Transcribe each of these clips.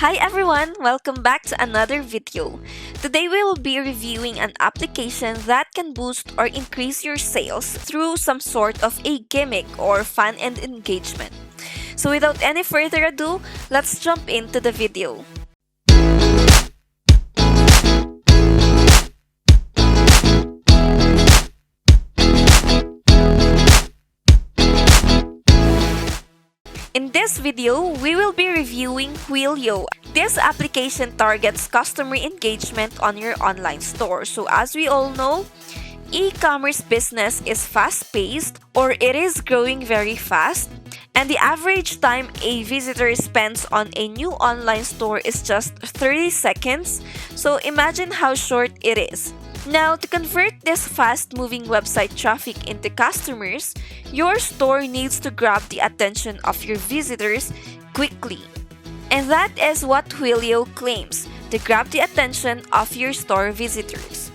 Hi everyone, welcome back to another video. Today we will be reviewing an application that can boost or increase your sales through some sort of a gimmick or fun and engagement. So without any further ado, let's jump into the video. In this video, we will be reviewing Wheelio. This application targets customer engagement on your online store. So as we all know, e-commerce business is fast-paced or it is growing very fast, and the average time a visitor spends on a new online store is just 30 seconds. So imagine how short it is. Now, to convert this fast-moving website traffic into customers, your store needs to grab the attention of your visitors quickly. And that is what Wheelio claims, to grab the attention of your store visitors.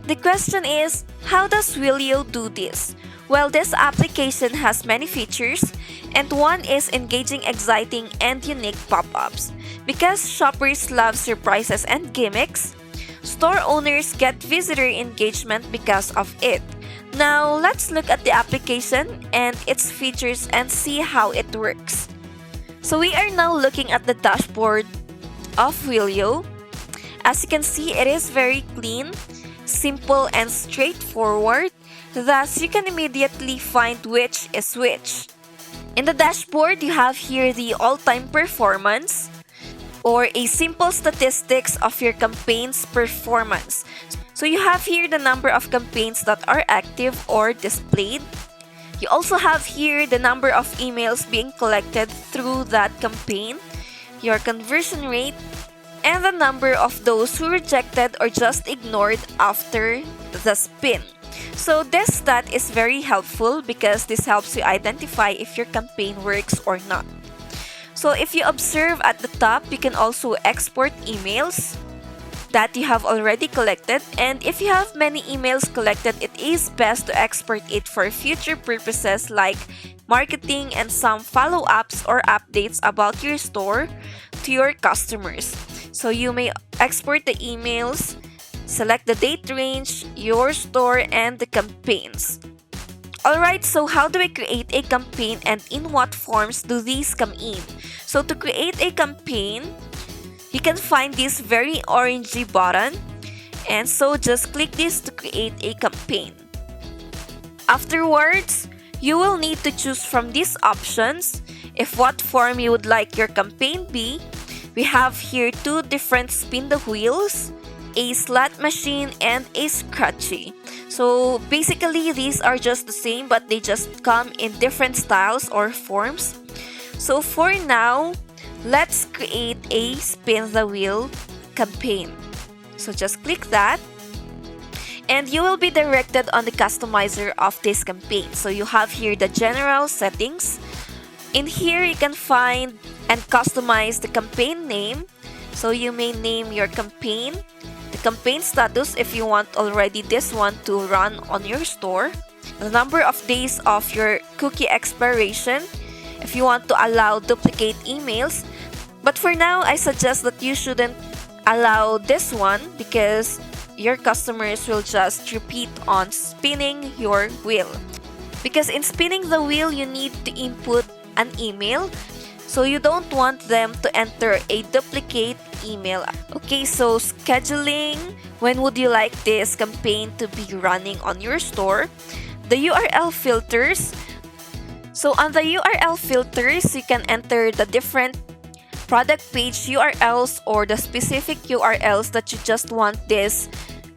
The question is, how does Wheelio do this? Well, this application has many features, and one is engaging, exciting, and unique pop-ups. Because shoppers love surprises and gimmicks, store owners get visitor engagement because of it. Now, let's look at the application and its features and see how it works. So we are now looking at the dashboard of Wheelio. As you can see, it is very clean, simple, and straightforward. Thus, you can immediately find which is which. In the dashboard, you have here the all-time performance, or a simple statistics of your campaign's performance. So you have here the number of campaigns that are active or displayed. You also have here the number of emails being collected through that campaign, your conversion rate, and the number of those who rejected or just ignored after the spin. So this stat is very helpful because this helps you identify if your campaign works or not. So if you observe at the top, you can also export emails that you have already collected, and if you have many emails collected, it is best to export it for future purposes like marketing and some follow-ups or updates about your store to your customers. So you may export the emails, select the date range, your store, and the campaigns. Alright, so how do we create a campaign and in what forms do these come in? So to create a campaign, you can find this very orangey button, and so just click this to create a campaign. Afterwards, you will need to choose from these options if what form you would like your campaign be. We have here two different spin the wheels, a slot machine, and a scratchy. So basically these are just the same, but they just come in different styles or forms. So for now, let's create a spin the wheel campaign. So just click that, and you will be directed on the customizer of this campaign. So you have here the general settings. In here you can find and customize the campaign name. So you may name your campaign, the campaign status if you want already this one to run on your store, the number of days of your cookie expiration, if you want to allow duplicate emails. But for now, I suggest that you shouldn't allow this one because your customers will just repeat on spinning your wheel. Because in spinning the wheel, you need to input an email, so you don't want them to enter a duplicate email. Okay, so scheduling, when would you like this campaign to be running on your store? The URL filters. So on the URL filters, you can enter the different product page URLs or the specific URLs that you just want this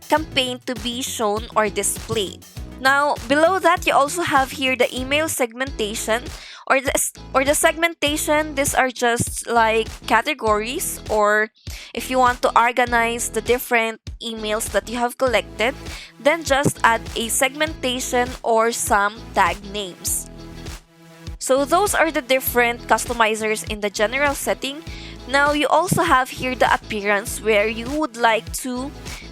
campaign to be shown or displayed. Now, below that, you also have here the email segmentation or the segmentation. These are just like categories, or if you want to organize the different emails that you have collected, then just add a segmentation or some tag names. So those are the different customizers in the general setting. Now you also have here the appearance where you would like to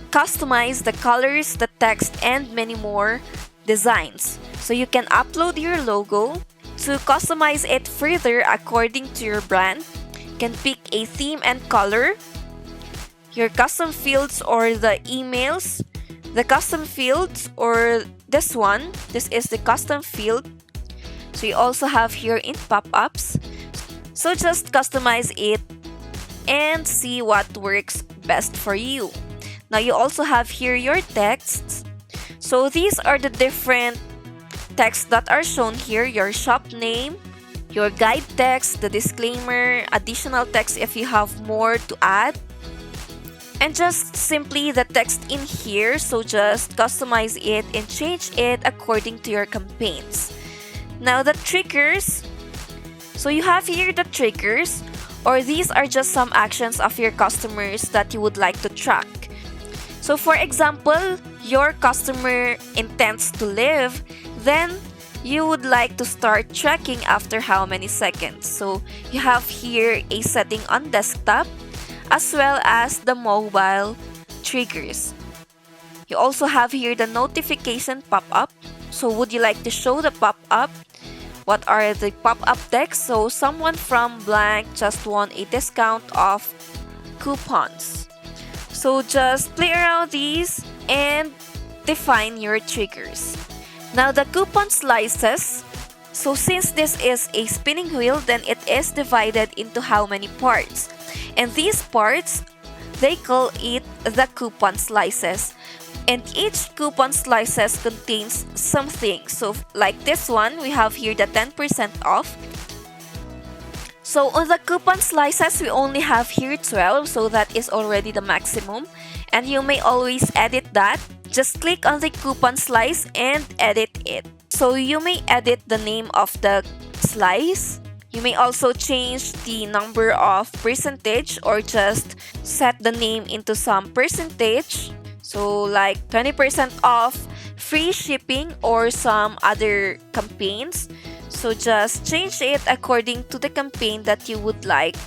customize the colors, the text, and many more designs. So you can upload your logo to customize it further according to your brand. can pick a theme and color, your custom fields or the emails, the custom fields or this one. This is the custom field. So you also have here in pop-ups. So just customize it and see what works best for you. Now you also have here your texts. So these are the different texts that are shown here: your shop name, your guide text, the disclaimer, additional text if you have more to add, and just simply the text in here. So just customize it and change it according to your campaigns. Now the triggers. So you have here the triggers, or these are just some actions of your customers that you would like to track. So for example, your customer intends to leave, then you would like to start tracking after how many seconds. So you have here a setting on desktop as well as the mobile triggers. You also have here the notification pop-up. So would you like to show the pop-up? What are the pop-up texts? So someone from blank just won a discount of coupons. So just play around these and define your triggers. Now the coupon slices. So since this is a spinning wheel, then it is divided into how many parts? And these parts, they call it the coupon slices. And each coupon slices contains something. So like this one, we have here the 10% off. So on the coupon slices, we only have here 12, so that is already the maximum. And you may always edit that. Just click on the coupon slice and edit it. So you may edit the name of the slice. You may also change the number of percentage or just set the name into some percentage. So like 20% off, free shipping, or some other campaigns. So just change it according to the campaign that you would like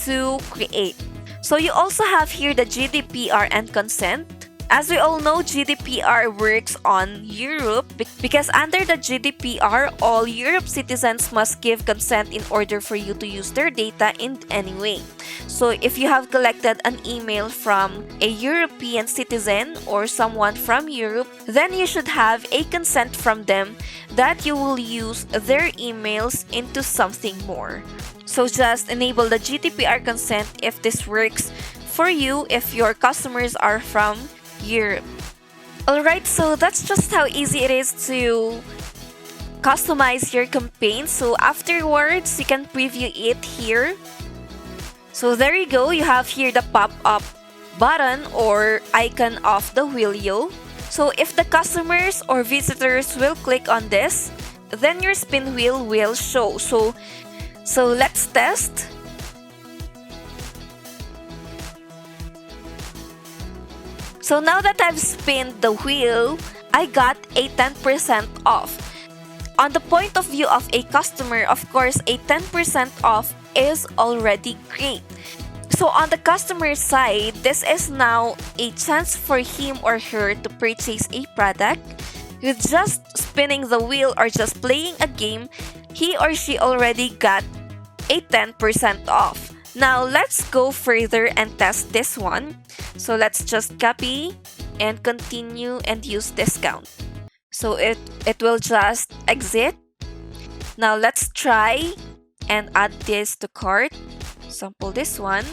to create. So you also have here the GDPR and consent. As we all know, GDPR works on Europe because under the GDPR, all Europe citizens must give consent in order for you to use their data in any way. So if you have collected an email from a European citizen or someone from Europe, then you should have a consent from them that you will use their emails into something more. So just enable the GDPR consent if this works for you if your customers are from Europe. Alright, so that's just how easy it is to customize your campaign. So afterwards, you can preview it here. So there you go, you have here the pop-up button or icon of the Wheelio. So if the customers or visitors will click on this, then your spin wheel will show. So let's test. So now that I've spinned the wheel, I got a 10% off. On the point of view of a customer, of course, a 10% off is already great. So on the customer side, this is now a chance for him or her to purchase a product. With just spinning the wheel or just playing a game, he or she already got a 10% off. Now let's go further and test this one. So let's just copy and continue and use discount. So it will just exit. Now let's try and add this to cart. Sample this one.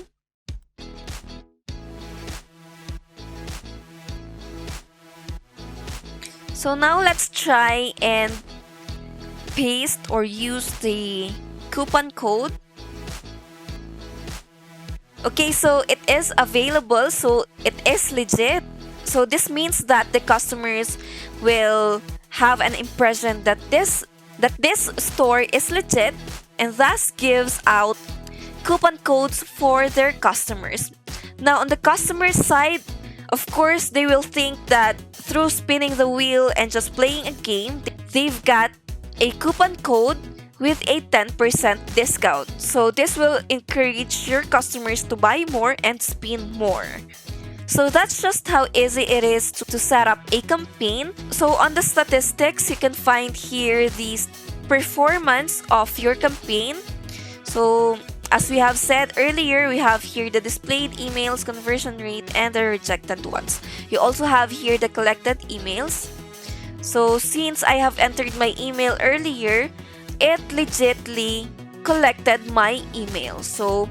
So now let's try and paste or use the coupon code. Okay, so it is available, so it is legit. So this means that the customers will have an impression that this store is legit and thus gives out coupon codes for their customers. Now on the customer side, of course, they will think that through spinning the wheel and just playing a game, they've got a coupon code with a 10% discount. So this will encourage your customers to buy more and spin more. So that's just how easy it is to set up a campaign. So on the statistics, you can find here the performance of your campaign. So As we have said earlier, we have here the displayed emails, conversion rate, and the rejected ones. You also have here the collected emails. So since I have entered my email earlier, it legitly collected my email. So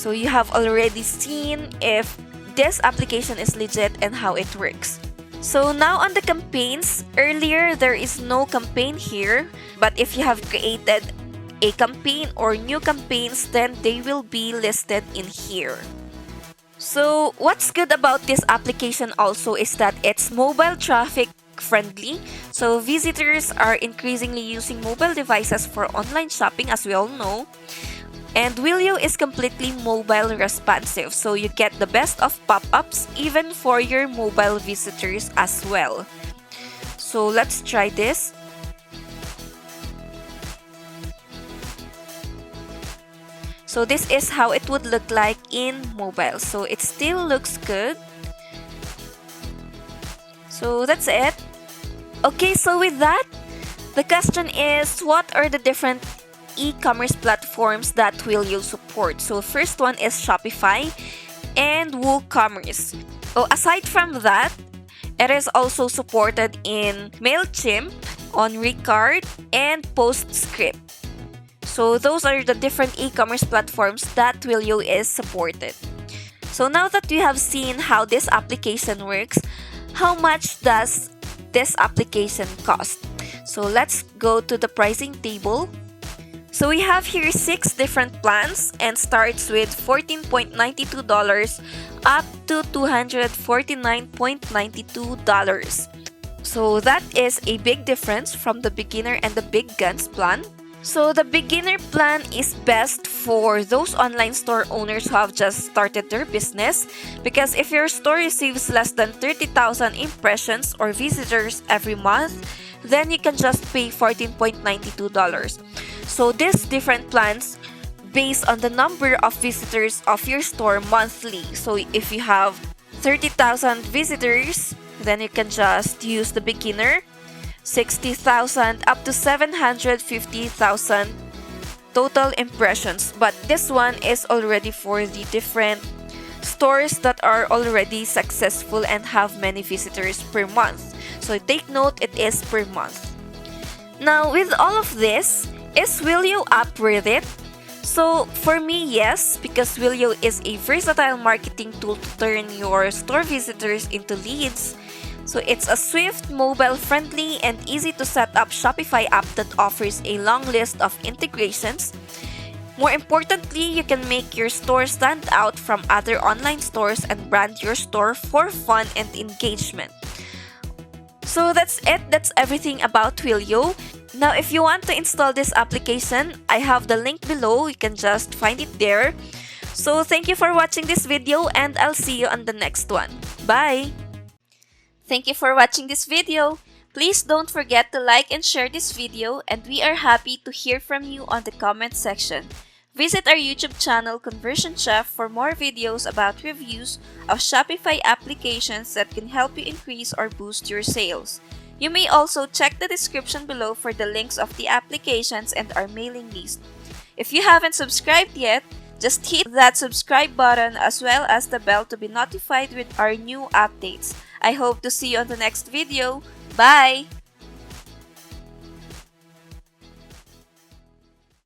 you have already seen if this application is legit and how it works. So now on the campaigns, earlier there is no campaign here, but if you have created a campaign or new campaigns, then they will be listed in here. So what's good about this application also is that it's mobile traffic friendly. So visitors are increasingly using mobile devices for online shopping, as we all know. And Wheelio is completely mobile responsive, so you get the best of pop-ups even for your mobile visitors as well. So let's try this. So this is how it would look like in mobile. So it still looks good. So that's it. Okay, so with that, the question is, what are the different e-commerce platforms that Wheelio supports? So first one is Shopify and WooCommerce. So aside from that, it is also supported in MailChimp, on Recard, and PostScript. So those are the different e-commerce platforms that Wheelio is supported. So now that we have seen how this application works, how much does this application cost? So let's go to the pricing table. So we have here 6 different plans and starts with $14.92 up to $249.92. So that is a big difference from the beginner and the big guns plan. So the beginner plan is best for those online store owners who have just started their business, because if your store receives less than 30,000 impressions or visitors every month, then you can just pay $14.92. So these different plans based on the number of visitors of your store monthly. So if you have 30,000 visitors, then you can just use the beginner. 60,000 up to 750,000 total impressions. But this one is already for the different stores that are already successful and have many visitors per month. So take note, it is per month. Now, with all of this, is Wheelio app worth it? So for me, yes, because Wheelio is a versatile marketing tool to turn your store visitors into leads. So it's a swift, mobile-friendly, and easy-to-set-up Shopify app that offers a long list of integrations. More importantly, you can make your store stand out from other online stores and brand your store for fun and engagement. So that's it. That's everything about Wheelio. Now, if you want to install this application, I have the link below. You can just find it there. So thank you for watching this video, and I'll see you on the next one. Bye! Thank you for watching this video. Please don't forget to like and share this video, and we are happy to hear from you on the comment section. Visit our YouTube channel Conversion Chef for more videos about reviews of Shopify applications that can help you increase or boost your sales. You may also check the description below for the links of the applications and our mailing list. If you haven't subscribed yet, just hit that subscribe button as well as the bell to be notified with our new updates. I hope to see you on the next video. Bye!